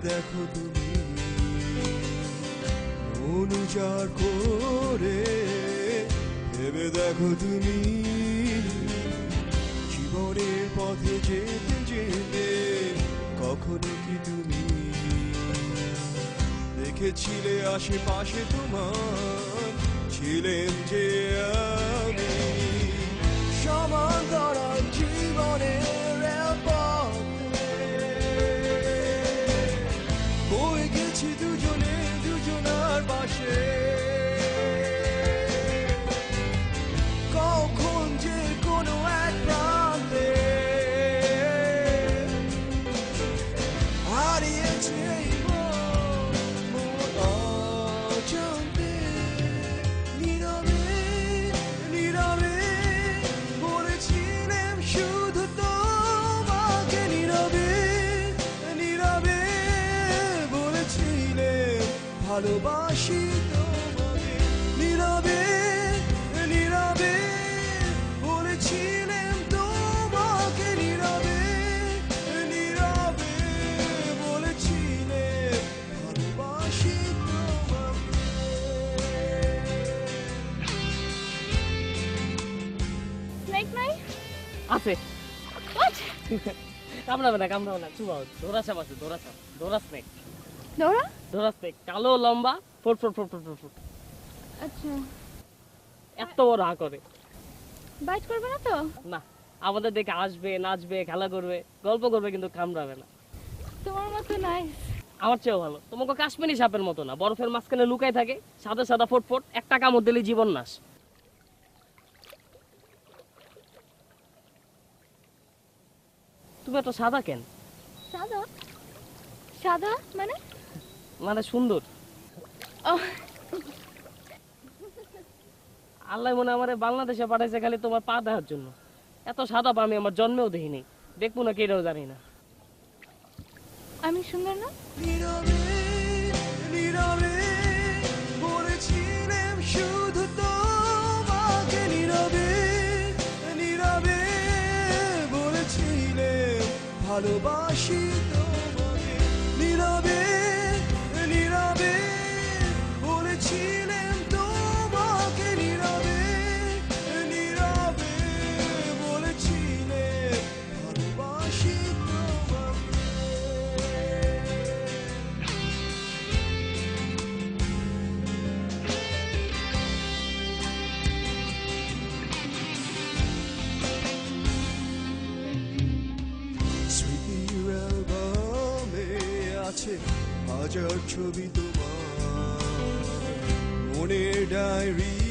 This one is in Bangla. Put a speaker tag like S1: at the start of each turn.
S1: দেখো তুমি অনুযার করে ভেবে দেখো তুমি জীবনের পথে যেতে যেতে কখনো কি তুমি দেখেছিলে আশেপাশে তোমার ছিলেন যে আমি সমান করার জীবনের পথে বয়ে গেছি দুজনে দুজনার পাশে কখন যে কোনো এক প্রান্তে হারিয়েছে এই মন অজান্তে নীরবে নীরবে বলেছিলাম শুধু তোমাকে নীরবে নীরবে বলেছিলাম ভালোবাসি তোমাকে নীরবে নীরবে বলেছিলাম তোমাকে নীরবে নীরবে বলেছিলাম ভালোবাসি তোমাকে
S2: স্নেক নাই
S3: আছে
S2: হোয়াট
S3: কামড়াবে না চুবাও ধরা সাপ আছে ধরা স্নেক
S2: দৌড়া
S3: ধরা স্নেক কালো লম্বা foot foot foot foot foot foot
S2: আচ্ছা
S3: এত বড় হা করে
S2: বাইট করবে না তো
S3: না আমাদের দেখে আসবে নাচবে খেলা করবে গল্প করবে কিন্তু কামড়াবে না
S2: তোমার মতো নাই
S3: আমার চেয়েও ভালো তোমাকে কাশ্মীরি সাপের মতো না বরফের মাঝখানে লুকাই থাকে সাদা সাদা ফুট ফুট একটা কামড় দিলে জীবন নাশ তুমি এত সাদা কেন
S2: সাদা সাদা মানে
S3: মানে সুন্দর
S2: ও
S3: আল্লাহ মনে আমারে বাংলাদেশে পাঠাইছে খালি তোমার পা দেখার জন্য এত সাদা পা আমি আমার জন্মেও দেখিনি দেখবো না কেটাও জানি না
S2: আমি সুন্দর না
S1: নীরবে নীরবে বলেছিলাম শুধু তোমাকে নীরবে নীরবে বলেছিলাম ভালোবাসি তোমাকে নীরবে নীরবে বলেছিলাম তোমাকে নীরবে নীরবে বলেছিলাম ভালোবাসি তোমাকে স্মৃতির অ্যালবামে আছে হাজার ছবি তোমার মনের ডায়েরি